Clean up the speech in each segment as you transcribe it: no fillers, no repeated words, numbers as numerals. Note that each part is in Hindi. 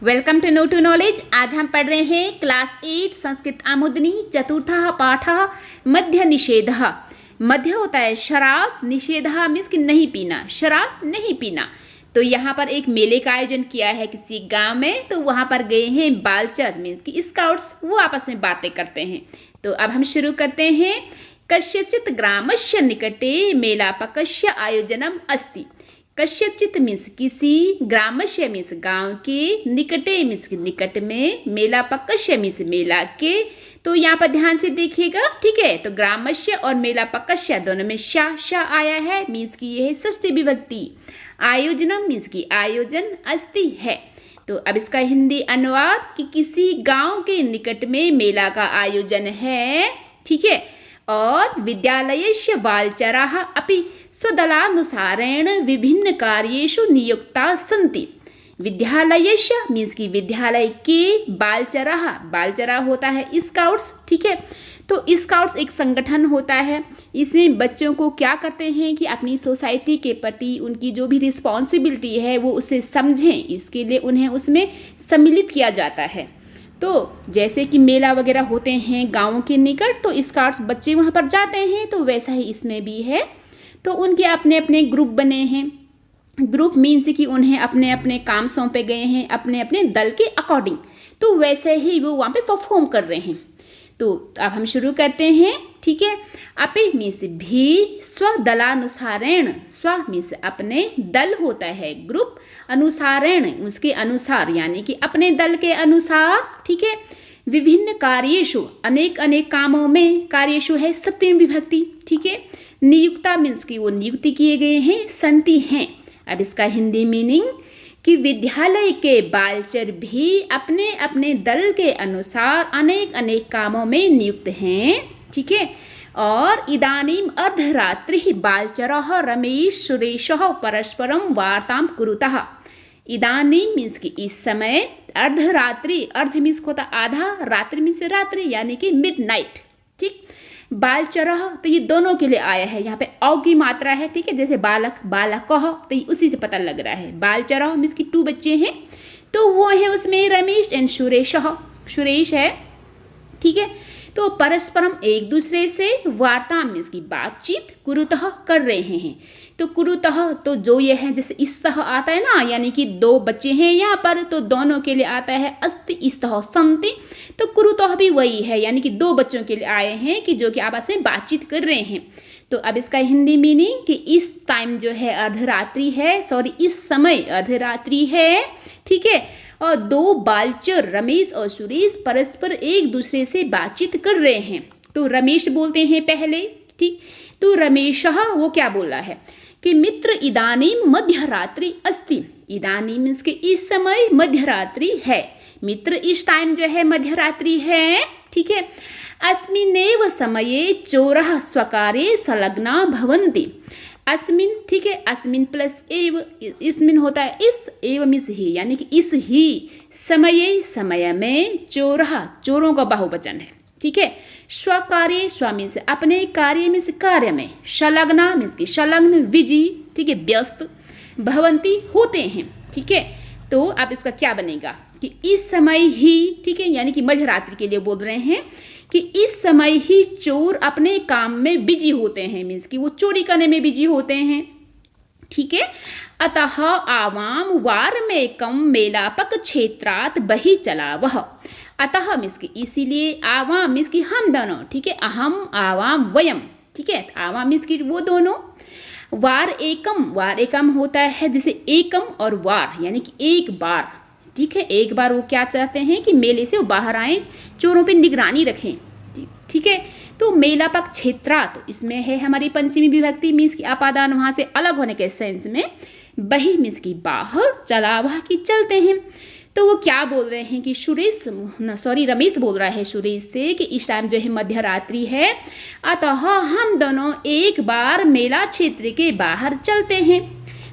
Welcome to know to knowledge. आज हम पढ़ रहे हैं क्लास 8 संस्कृत आमोदनी चतुर्थः पाठः मद्य निषेधः। मद्य होता है शराब, निषेधः मीन्स कि नहीं पीना, शराब नहीं पीना। तो यहाँ पर एक मेले का आयोजन किया है किसी गांव में, तो वहाँ पर गए हैं बालचर मीन्स कि स्काउट्स, वो आपस में बातें करते हैं। तो अब हम शुरू करते हैं। कस्यचित् ग्रामस्य निकटे मेलापकस्य आयोजनम अस्ति। कस्यचित मीन्स किसी, ग्रामस्य मीन्स गांव के, निकटे मीन्स निकट में, मेलापकस्य मीन्स मेला के। तो यहाँ पर ध्यान से देखिएगा, ठीक है। तो ग्रामस्य और मेलापकस्य दोनों में शा आया है मीन्स की ये है षष्ठी विभक्ति। आयोजनम मीन्स की आयोजन, अस्ति है। तो अब इसका हिंदी अनुवाद कि किसी गांव के निकट में मेला का आयोजन है, ठीक है। और विद्यालयस्य बालचराः अपि स्वदलानुसारेण विभिन्न कार्येषु नियुक्ताः सन्ति। विद्यालयस्य मीन्स की विद्यालय के, बालचराः, बालचरा होता है स्काउट्स, ठीक है। तो स्काउट्स एक संगठन होता है। इसमें बच्चों को क्या करते हैं कि अपनी सोसाइटी के प्रति उनकी जो भी रिस्पॉन्सिबिलिटी है वो उसे समझें, इसके लिए उन्हें उसमें सम्मिलित किया जाता है। तो जैसे कि मेला वगैरह होते हैं गाँव के निकट, तो स्काउट्स बच्चे वहाँ पर जाते हैं, तो वैसा ही इसमें भी है। तो उनके अपने अपने ग्रुप बने हैं। ग्रुप मीन्स कि उन्हें अपने अपने काम सौंपे गए हैं अपने अपने दल के अकॉर्डिंग, तो वैसे ही वो वहाँ पे परफॉर्म कर रहे हैं। तो अब हम शुरू करते हैं, ठीक है। अपि मीन्स भी, स्वदलानुसारेण, स्व मीन्स अपने, दल होता है ग्रुप, अनुसारेण उसके अनुसार यानी कि अपने दल के अनुसार, ठीक है। विभिन्न कार्येषु अनेक अनेक कामों में, कार्येषु है सप्तमी विभक्ति, ठीक है। नियुक्ता मीन्स की वो नियुक्ति किए गए हैं, संति हैं। अब इसका हिंदी मीनिंग कि विद्यालय के बालचर भी अपने अपने दल के अनुसार अनेक अनेक कामों में नियुक्त हैं, ठीक है। और इदानीम अर्धरात्रि बालचरः रमेश सुरेशः परस्परम वार्तां कुरुतः। इदानीम मीन्स कि इस समय, अर्धरात्रि, अर्ध मीन्स होता आधा, रात्रि मीन्स रात्रि यानी कि मिडनाइट, ठीक। बालचरः तो ये दोनों के लिए आया है, यहाँ पे औ की मात्रा है, ठीक है। जैसे बालक, बालकः, तो ये उसी से पता लग रहा है। बालचरः मीन्स कि 2 बच्चे हैं, तो वो है उसमें रमेश एंड सुरेशः, सुरेश है, ठीक है। तो परस्परम एक दूसरे से, वार्ता मीन्स की बातचीत, कुरुतः कर रहे हैं। तो कुरुतः तो जो ये है, जैसे इस्तः आता है ना, यानी कि 2 बच्चे हैं यहाँ पर, तो दोनों के लिए आता है अस्ति इस्तः सन्ति। तो कुरुतः भी वही है, यानी कि 2 बच्चों के लिए आए हैं कि जो कि आपस में बातचीत कर रहे हैं। तो अब इसका हिंदी मीनिंग कि इस टाइम जो है अर्धरात्रि है, सॉरी इस समय अर्धरात्रि है, ठीक है। और 2 बालचर रमेश और सुरेश परस्पर एक दूसरे से बातचीत कर रहे हैं। तो रमेश बोलते हैं पहले, ठीक। तो रमेशः वो क्या बोल रहा है कि मित्र इदानीम मध्यरात्रि अस्ति। इदानीम मीन्स कि इस समय मध्यरात्रि है, मित्र इस टाइम जो है मध्यरात्रि है, ठीक है। अस्मिन्नेव समये चोरः स्वकार्ये संलग्ना भवन्ति। अस्मिन, ठीक है, अस्मिन प्लस एव, इसमिन होता है इस, एव मीन्स ही यानी कि इस ही, समये समय में, चोरः चोरों का बहुवचन है, ठीक है। स्वकार्य, स्व मीन्स अपने, कार्य मीन्स कार्य में, संलग्ना मीन्स की संलग्न, विजी, ठीक है, व्यस्त, भवंती होते हैं, ठीक है। तो अब इसका क्या बनेगा कि इस समय ही, ठीक है, यानी कि मध्यरात्रि के लिए बोल रहे हैं कि इस समय ही चोर अपने काम में बिजी होते हैं, मीन्स कि वो चोरी करने में बिजी होते हैं, ठीक है। अतः आवाम वारमेकम मेलापक क्षेत्रात् बहि चला वह। अतः मीन्स की इसीलिए, आवाम मीन्स की हम दोनों, ठीक है, अहम आवाम वयम, ठीक है। आवाम मीन्स की वो दोनों, वार एकम, वार एकम होता है जैसे एकम और वार यानी कि एक बार, ठीक है। एक बार वो क्या चाहते हैं कि मेले से वो बाहर आए, चोरों पे निगरानी रखें, ठीक है। तो मेलापक क्षेत्रात्, तो इसमें है हमारी पंचमी विभक्ति मीन्स की अपादान, वहाँ से अलग होने के सेंस में, बही मीन्स की बाहर, चला वह की चलते हैं। तो वो क्या बोल रहे हैं कि सुरेश, सॉरी रमेश बोल रहा है सुरेश से कि इस टाइम जो है मध्यरात्रि है, अतः हम दोनों एक बार मेला क्षेत्र के बाहर चलते हैं।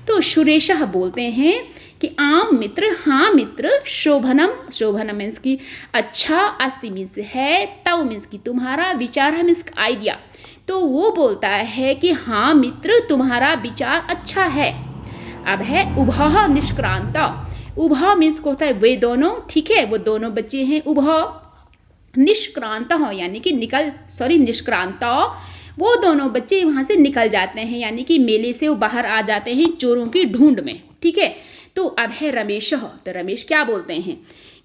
तो सुरेशः बोलते हैं कि आम मित्र, हाँ मित्र, शोभनम, शोभनम मीन्स की अच्छा, अस्ति मीन्स है, तव मीन्स की तुम्हारा, विचार मीन्स आइडिया। तो वो बोलता है कि हाँ मित्र तुम्हारा विचार अच्छा है। अब है उभः निष्क्रांत, उभा मीन्स को होता है वे दोनों, ठीक है, वो दोनों बच्चे हैं उभा। निष्क्रांत यानी कि निष्क्रांत, वो दोनों बच्चे वहां से निकल जाते हैं, यानी कि मेले से वो बाहर आ जाते हैं चोरों की ढूंढ में, ठीक है। तो अब है रमेश, तो रमेश क्या बोलते हैं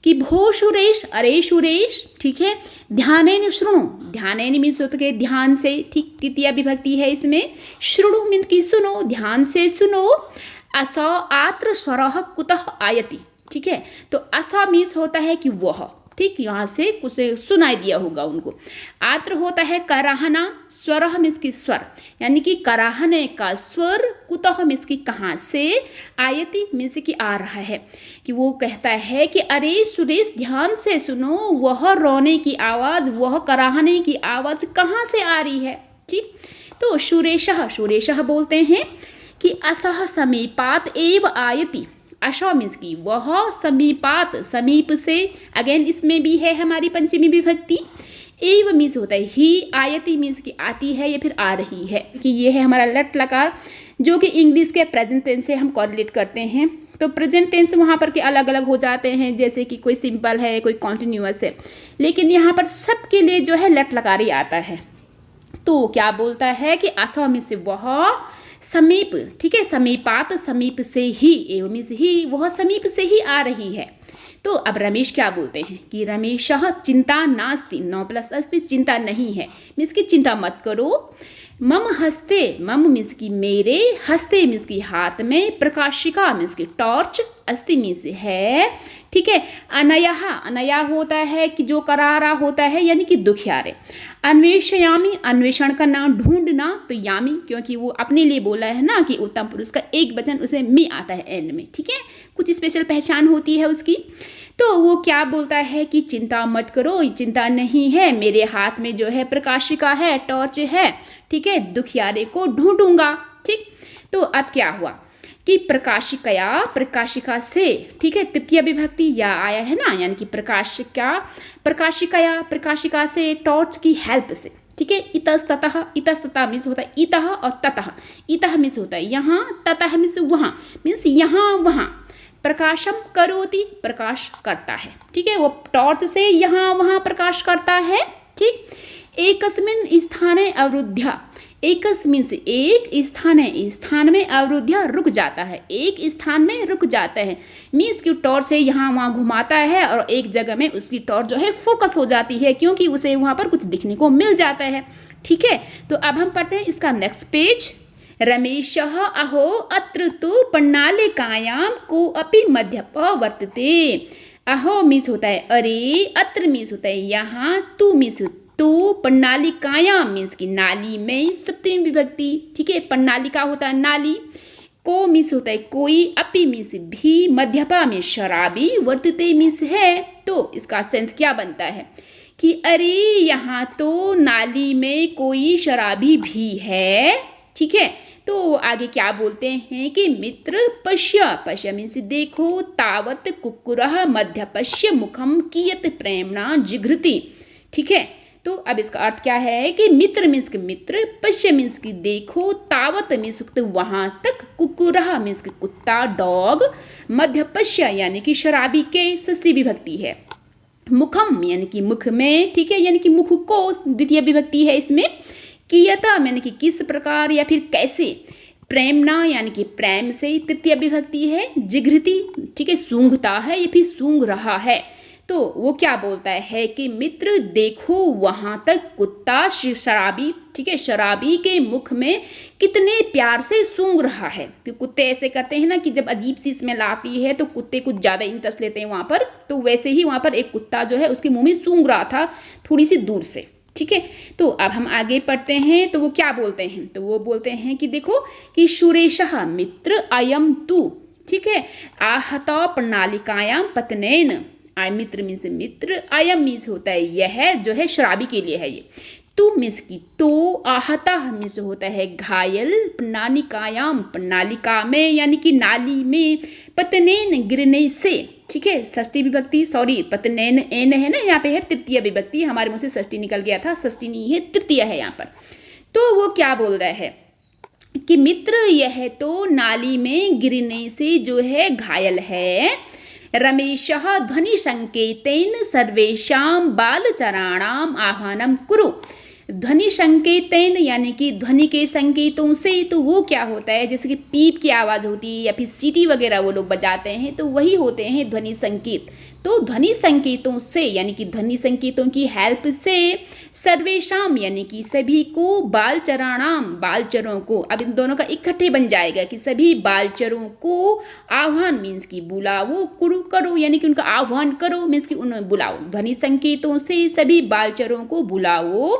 कि भो सुरेश, अरे सुरेश, ठीक है, ध्यानेन शृणु, ध्यानेन मीन्स होता है ध्यान से, ठीक, तृतीया विभक्ति है इसमें। शृणु मीन्स की सुनो, ध्यान से सुनो। असा आत्र स्वरः कुतः आयति, ठीक है, तो असा मीन्स होता है कि वह, ठीक, यहाँ से कुछ सुनाई दिया होगा उनको। आत्र होता है कराहना, स्वरः मीन्स की स्वर, यानी कि कराहने का स्वर, कुतः मीन्स की कहाँ से, आयति मीन्स की आ रहा है, कि वो कहता है कि अरे सुरेश ध्यान से सुनो, वह रोने की आवाज़, वह कराहने की आवाज़ कहाँ से आ रही है, ठीक। तो सुरेशः, सुरेशः बोलते हैं कि असह समीपात एव आयति, अशा मीन्स की वह, समीपात समीप से, अगेन इसमें भी है हमारी पंचमी विभक्ति। एव मीन्स होता है ही, आयति मीन्स की आती है या फिर आ रही है, कि ये है हमारा लट लकार, जो कि इंग्लिश के प्रेजेंट टेंस से हम कोरिलेट करते हैं। तो प्रेजेंट टेंस वहाँ पर के अलग अलग हो जाते हैं, जैसे कि कोई सिंपल है, कोई कॉन्टिन्यूअस है, लेकिन यहाँ पर सबके लिए जो है लट लकार ही आता है। तो क्या बोलता है कि असह मीन्स से वह, समीप, ठीक है, समीपात समीप से ही, एवं मीन्स ही, वह समीप से ही आ रही है। तो अब रमेश क्या बोलते हैं कि रमेशः चिंता नास्ति, 9 प्लस अस्ति, चिंता नहीं है, मीन्स की चिंता मत करो। मम हस्ते, मम मीन्स की मेरे, हस्ते मीन्स की हाथ में, प्रकाशिका मीन्स की टॉर्च, अस्ति मीन्स है, ठीक है। अनया, अनया होता है कि जो करा रहा होता है, यानी कि दुखियारे। अन्वेषयामी, अन्वेषण करना, ढूंढना, तो यामी क्योंकि वो अपने लिए बोला है ना कि उत्तम पुरुष का एक वचन उसमें मी आता है एंड में, ठीक है, कुछ स्पेशल पहचान होती है उसकी। तो वो क्या बोलता है कि चिंता मत करो, चिंता नहीं है, मेरे हाथ में जो है प्रकाशिका है, टॉर्च है, ठीक है, दुखियारे को ढूंढूंगा, ठीक। तो अब क्या हुआ कि प्रकाशिकया, प्रकाशिका से, ठीक है, तृतीय विभक्ति या आया है ना, यानी कि प्रकाशिका, प्रकाशिकया, प्रकाशिका से, टॉर्च की हेल्प से, ठीक है। इतस्ततः, इतस्ततः मीन्स होता है इतः और ततः, इतः मीन्स होता है यहाँ, ततः मीन्स वहाँ, मीन्स यहाँ वहाँ। प्रकाशम करोति, प्रकाश करता है, ठीक है, वो टॉर्च से यहाँ वहाँ प्रकाश करता है, ठीक। एकस्मिन् स्थाने अवरुद्ध्य, एकस्मिन् से एक, स्थाने स्थान में, अवरुद्ध्य रुक जाता है, एक स्थान में रुक जाता है, मीन्स की टॉर्च से यहाँ वहाँ घुमाता है और एक जगह में उसकी टॉर्च जो है फोकस हो जाती है, क्योंकि उसे वहाँ पर कुछ दिखने को मिल जाता है, ठीक है। तो अब हम पढ़ते हैं इसका नेक्स्ट पेज। रमेशः अहो अत्र तु प्रणालिकायां कोऽपि मध्यप वर्तते। अहो मीन्स होता है अरे, अत्र मीन्स होता है यहाँ, तू मीन्स तो, प्रणालिकायां मीन्स की नाली में, सप्तमी विभक्ति, ठीक है, प्रणालिका होता है नाली, को मीन्स होता है कोई, अपि मीन्स भी, मध्यपा में शराबी, वर्तते मीन्स है। तो इसका सेंस क्या बनता है कि अरे यहाँ तो नाली में कोई शराबी भी है, ठीक है। तो आगे क्या बोलते हैं कि मित्र पश्य, पश्य मीन्स देखो, तावत कुक्कुरः मध्यपश्य मुखम कियत प्रेमणा जिघृति, ठीक है। तो अब इसका अर्थ क्या है कि मित्र मीन्स के मित्र, पश्य मीन्स की देखो, तावत मीन्स वहां तक, कुक्कुरः मीन्स की कुत्ता, डॉग, मध्यपश्य यानी कि शराबी के, षष्ठी विभक्ति है। मुखम यानी कि मुख में, ठीक है, यानी कि मुख को द्वितीय विभक्ति है इसमें। कियता यानी कि किस प्रकार या फिर कैसे। प्रेमणा यानी कि प्रेम से, तृतीय विभक्ति है। जिघृति, ठीक है, सूंघता है या फिर सूंघ रहा है। तो वो क्या बोलता है कि मित्र देखो वहां तक कुत्ता शराबी, ठीक है, शराबी के मुख में कितने प्यार से सूंघ रहा है। तो कुत्ते ऐसे करते हैं ना कि जब अजीब सी स्मेल आती है तो कुत्ते कुछ ज़्यादा इंटरेस्ट लेते हैं वहाँ पर। तो वैसे ही वहाँ पर एक कुत्ता जो है उसके मुंह में सूंघ रहा था थोड़ी सी दूर से, ठीक है। तो अब हम आगे पढ़ते हैं। तो वो क्या बोलते हैं, तो वो बोलते हैं कि देखो कि सुरेशः मित्र अयम तु, ठीक है, आहत प्रणालिकायां पतनेन। आय मित्र मीन्स मित्र, अयम मीन्स होता है यह, जो है शराबी के लिए है ये। तू मीन्स की तो, आहता मीन्स होता है घायल, प्रणालिकायाम प्रणालिका में यानी कि नाली में, पतनेन गिरने से, ठीक है, षष्ठी विभक्ति, सॉरी पतनेन एन है ना, यहाँ पे है तृतीय विभक्ति, हमारे मुंह से षष्ठी निकल गया था, षष्ठी नहीं है तृतीय है यहाँ पर। तो वो क्या बोल रहा है कि मित्र यह तो नाली में गिरने से जो है घायल है, रमेशः ध्वनि संकेतेन सर्वेषां बालचराणाम आह्वानं कुरु। ध्वनि संकेतन यानी कि ध्वनि के संकेतों से, तो वो क्या होता है, जैसे कि पीप की आवाज़ होती है या फिर सीटी वगैरह वो लोग बजाते हैं, तो वही होते हैं ध्वनि संकेत। तो ध्वनि संकेतों से यानी कि ध्वनि संकेतों की हेल्प से सर्वेशाम यानी कि सभी को, बालचराणाम बालचरों को, अब इन दोनों का इकट्ठे बन जाएगा कि सभी बालचरों को आह्वान मीन्स की बुलाओ, कुरु करो यानी कि उनका आह्वान करो मीन्स कि उन्हें बुलाओ। ध्वनि संकेतों से सभी बालचरों को बुलाओ।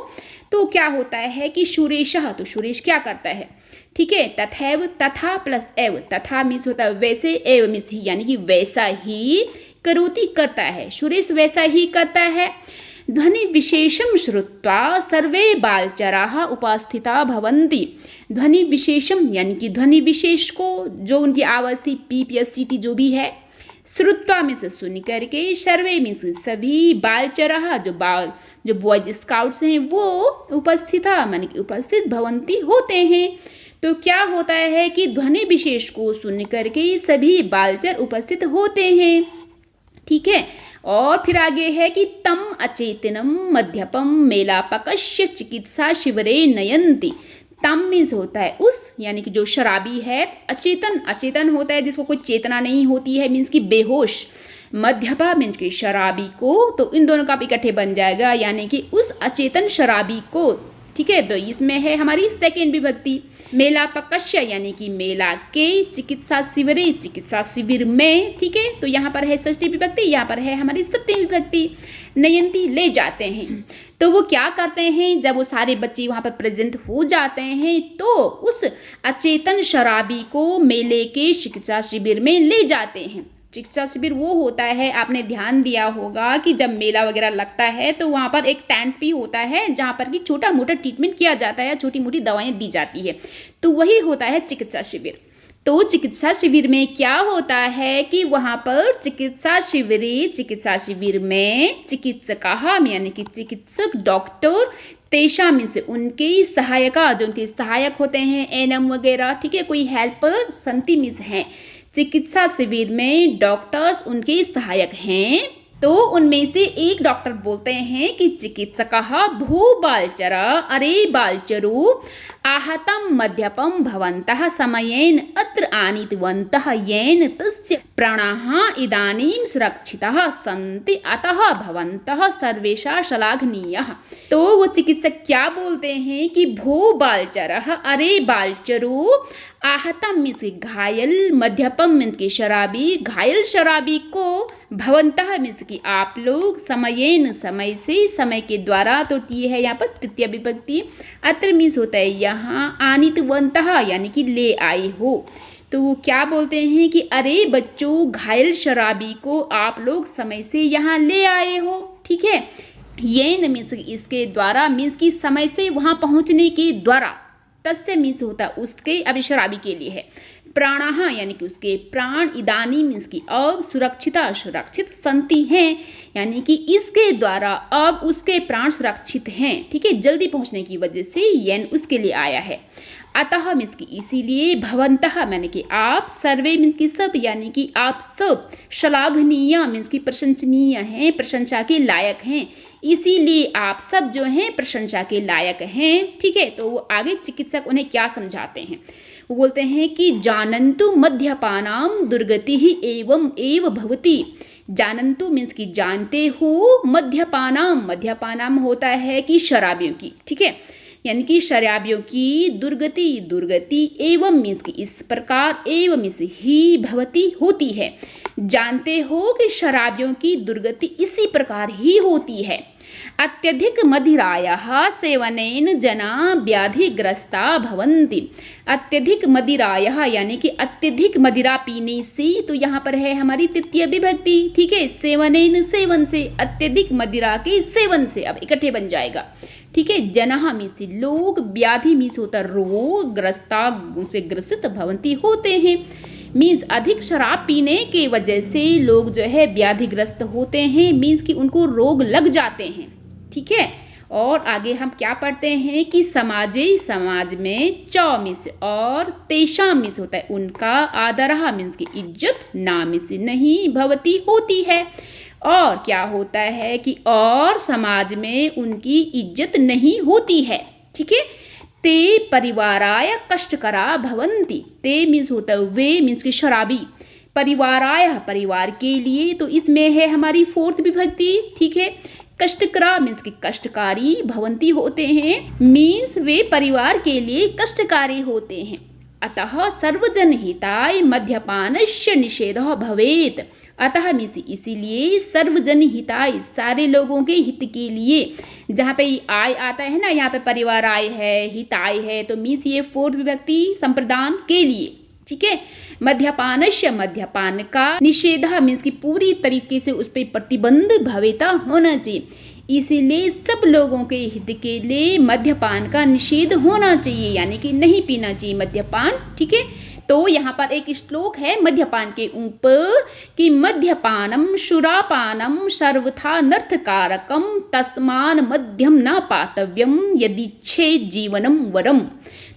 तो क्या होता है कि सुरेशः, तो सुरेश क्या करता है, ठीक है, तथैव तथा प्लस एव, तथा मीन्स होता है वैसे, एव मीन्स ही यानी कि वैसा ही, करोति करता है, सुरेश वैसा ही करता है। ध्वनि विशेषम श्रुत्वा सर्वे बालचराः उपस्थिता भवन्ति। ध्वनि विशेषम यानी कि ध्वनि विशेष को, जो उनकी आवाज़ थी पीप या सीटी जो भी है, श्रुत्वा में से सुन करके, सर्वे मीन्स सभी, बालचराः जो बॉयज स्काउट्स हैं वो उपस्थिता मानी कि उपस्थित, भवंती होते हैं। तो क्या होता है कि ध्वनि विशेष को सुन करके सभी बालचर उपस्थित होते हैं, ठीक है। और फिर आगे है कि तम अचेतनम मध्यपम मेलापकस्य चिकित्सा शिविरे नयंती। तम मीन्स होता है उस यानी कि जो शराबी है, अचेतन, अचेतन होता है जिसको कोई चेतना नहीं होती है मीन्स कि बेहोश, मध्यपा मीन्स की शराबी को, तो इन दोनों का इकट्ठे बन जाएगा यानी कि उस अचेतन शराबी को, ठीक है। तो इसमें है हमारी सेकेंड विभक्ति। मेलापकस्य यानी कि मेला के, चिकित्सा शिविरे चिकित्सा शिविर में, ठीक है। तो यहाँ पर है षष्ठी विभक्ति, यहाँ पर है हमारी सप्तमी विभक्ति। नयंती ले जाते हैं, तो वो क्या करते हैं, जब वो सारे बच्चे वहाँ पर प्रेजेंट हो जाते हैं तो उस अचेतन शराबी को मेले के चिकित्सा शिविर में ले जाते हैं। चिकित्सा शिविर वो होता है, आपने ध्यान दिया होगा कि जब मेला वगैरह लगता है तो वहाँ पर एक टेंट भी होता है जहाँ पर कि छोटा मोटा ट्रीटमेंट किया जाता है, छोटी मोटी दवाएं दी जाती है, तो वही होता है चिकित्सा शिविर। तो चिकित्सा शिविर में क्या होता है कि वहाँ पर चिकित्सा शिविर में चिकित्सकाः यानी कि चिकित्सक, डॉक्टर, तेषा मीन्स उनके सहायका, जो उनके सहायक होते हैं, एनएम वगैरह, ठीक है, कोई हेल्पर, संति मीन्स हैं। चिकित्सा शिविर में डॉक्टर्स उनके सहायक हैं। तो उनमें से एक डॉक्टर बोलते हैं कि चिकित्सकः भू बालचर, अरे बालचरो, आहतं मध्यपं भवन्तः समयेन अत्र आनीतवन्तः येन तस्य प्राणाः इदानीं सुरक्षिताः सन्ति, अतः भवन्तः सर्वेषां श्लाघनीयाः। तो वो चिकित्सक क्या बोलते हैं कि भो बालचरः, अरे बालचरो, आहतम मीन्स घायल, मध्यपम मीन्स की शराबी, घायल शराबी को, भवंतः मीन्स की आप लोग, समयेन समय से, समय के द्वारा, तो ये है यहाँ पर तृतीय विभक्ति। अत्र मीन्स होता है यहाँ, आनीतवन्तः यानी कि ले आए हो। तो वो क्या बोलते हैं कि अरे बच्चों, घायल शराबी को आप लोग समय से यहाँ ले आए हो, ठीक है। येन मीन्स इसके द्वारा, मीन्स की समय से वहाँ पहुँचने के द्वारा, तस्य मीन्स होता है उसके, अभी शराबी के लिए है, प्राणाः यानी कि उसके प्राण, इदानी मीन्स की अब, सुरक्षिता सुरक्षित, संति हैं यानी कि इसके द्वारा अब उसके प्राण सुरक्षित हैं, ठीक है, जल्दी पहुंचने की वजह से येन उसके लिए आया है। अतः मीन्स की इसीलिए, भवंतः यानी कि आप, सर्वे मीन्स की सब यानी कि आप सब, श्लाघनीय मीन्स की प्रशंसनीय हैं, प्रशंसा के लायक हैं, इसीलिए आप सब जो हैं प्रशंसा के लायक हैं, ठीक है। तो वो आगे चिकित्सक उन्हें क्या समझाते हैं, वो बोलते हैं कि जानन्तु मद्यपानाम दुर्गति ही एवं एव भवति। जानन्तु मीन्स की जानते हो, मद्यपानाम, मद्यपानाम होता है कि शराबियों की, ठीक है, यानी कि शराबियों की दुर्गति, दुर्गति, एवं मीन्स की इस प्रकार, एवं मीन्स ही, भवती होती है। जानते हो कि शराबियों की दुर्गति इसी प्रकार ही होती है। अत्यधिक मदिरायाः सेवनेन जना व्याधिग्रस्ता भवन्ति। अत्यधिक मदिरायाः यानी कि अत्यधिक मदिरा पीने से, तो यहाँ पर है हमारी तृतीय विभक्ति, ठीक है, सेवनेन सेवन से, अत्यधिक मदिरा के सेवन से, अब इकट्ठे बन जाएगा, ठीक है। जनः मीन्स लोग, व्याधि मीन्स होता रोग, ग्रस्ता से ग्रसित, भवंती होते हैं मीन्स अधिक शराब पीने के वजह से लोग जो है व्याधिग्रस्त होते हैं, मीन्स कि उनको रोग लग जाते हैं, ठीक है। और आगे हम क्या पढ़ते हैं कि समाजे, समाज में च मिस और तेषां मिस होता है उनका, आदरः मीन्स की इज्जत, ना मिस नहीं भवती होती है। और क्या होता है कि और समाज में उनकी इज्जत नहीं होती है। ठीक है, ते परिवाराय कष्टकरा भवन्ति, ते मीन्स होता है वे मीन्स की शराबी, परिवाराय परिवार के लिए, तो इसमें है हमारी फोर्थ विभक्ति। ठीक है, कष्टकरा मीन्स की कष्टकारी, भवंती होते हैं मीन्स वे परिवार के लिए कष्टकारी होते हैं। अतः सर्वजन हिताय मद्यपानस्य निषेधः भवेत्, अतः मीन्स इसीलिए सर्वजन हिताय सारे लोगों के हित के लिए, जहाँ पे आय आता है ना, यहाँ पे परिवार आय है, हिताय है, तो मीन्स ये फोर्थ विभक्ति संप्रदान के लिए। ठीक है, मद्यपानस्य मद्यपान का, निषेधा मीन्स की पूरी तरीके से उस पर प्रतिबंध भवेता होना चाहिए, इसीलिए सब लोगों के हित के लिए मद्यपान का निषेध होना चाहिए, यानी कि नहीं पीना चाहिए मद्यपान। ठीक है, तो यहाँ पर एक श्लोक है मद्यपान के ऊपर कि मद्यपानम शुरापानम सर्वथा नर्थकारकम तस्मान मध्यम न पातव्यम यदि छे जीवनम वरम।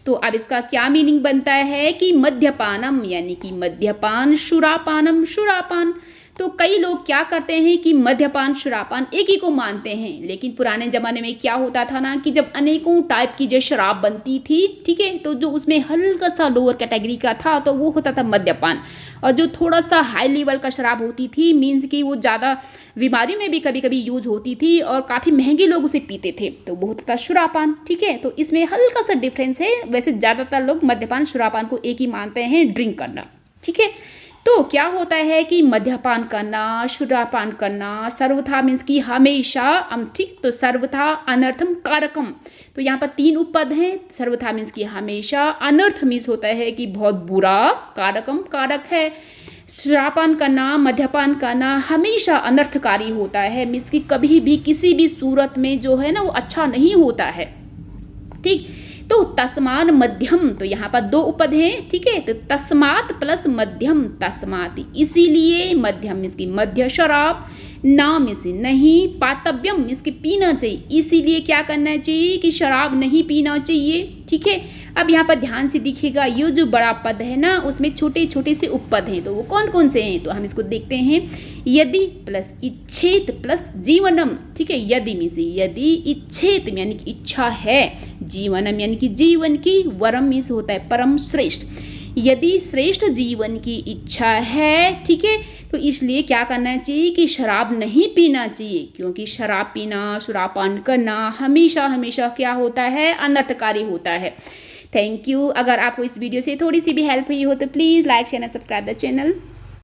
तो अब इसका क्या मीनिंग बनता है कि मद्यपानम यानी कि मद्यपान, शुरापानम शुरापान। तो कई लोग क्या करते हैं कि मद्यपान शुरापान एक ही को मानते हैं, लेकिन पुराने ज़माने में क्या होता था ना कि जब अनेकों टाइप की जो शराब बनती थी, ठीक है, तो जो उसमें हल्का सा लोअर कैटेगरी का था तो वो होता था मद्यपान, और जो थोड़ा सा हाई लेवल का शराब होती थी मीन्स कि वो ज़्यादा बीमारी में भी कभी कभी यूज होती थी और काफ़ी महंगे लोग उसे पीते थे, तो वो होता था शुरापान। ठीक है, तो इसमें हल्का सा डिफरेंस है, वैसे ज़्यादातर लोग मद्यपान शुरापान को एक ही मानते हैं, ड्रिंक करना। ठीक है, तो क्या होता है कि मद्यपान करना, शुरापान करना सर्वथा मीन्स की हमेशा, ठीक, तो सर्वथा अनर्थम कारकम, तो यहाँ पर तीन उपपद हैं। सर्वथा मीन्स की हमेशा, अनर्थ मीन्स होता है कि बहुत बुरा, कारकम कारक है। शुरापान करना, मद्यपान करना हमेशा अनर्थकारी होता है, मीन्स की कभी भी किसी भी सूरत में जो है ना वो अच्छा नहीं होता है। ठीक, तो तस्मान मध्यम, तो यहाँ पर दो उपद हैं। ठीक है, तो तस्मात प्लस मध्यम, तस्मात इसीलिए, मध्यम मीन्स की मध्य शराब, ना मीन्स नहीं, पातव्यम मीन्स की पीना चाहिए, इसीलिए क्या करना चाहिए कि शराब नहीं पीना चाहिए। ठीक है, अब यहाँ पर ध्यान से दिखेगा ये जो बड़ा पद है ना उसमें छोटे छोटे से उपपद हैं, तो वो कौन कौन से हैं, तो हम इसको देखते हैं। यदि प्लस इच्छेत प्लस जीवनम। ठीक है, यदि मीन्स यदि, इच्छेत यानी कि इच्छा है, जीवनम यानी कि जीवन की, वरम मीन्स होता है परम श्रेष्ठ, यदि श्रेष्ठ जीवन की इच्छा है। ठीक है, तो इसलिए क्या करना चाहिए कि शराब नहीं पीना चाहिए, क्योंकि शराब पीना, शुरापान करना हमेशा हमेशा क्या होता है, अनर्थकारी होता है। Thank you. अगर आपको इस वीडियो से थोड़ी सी भी हेल्प हुई हो तो please like share and subscribe the channel.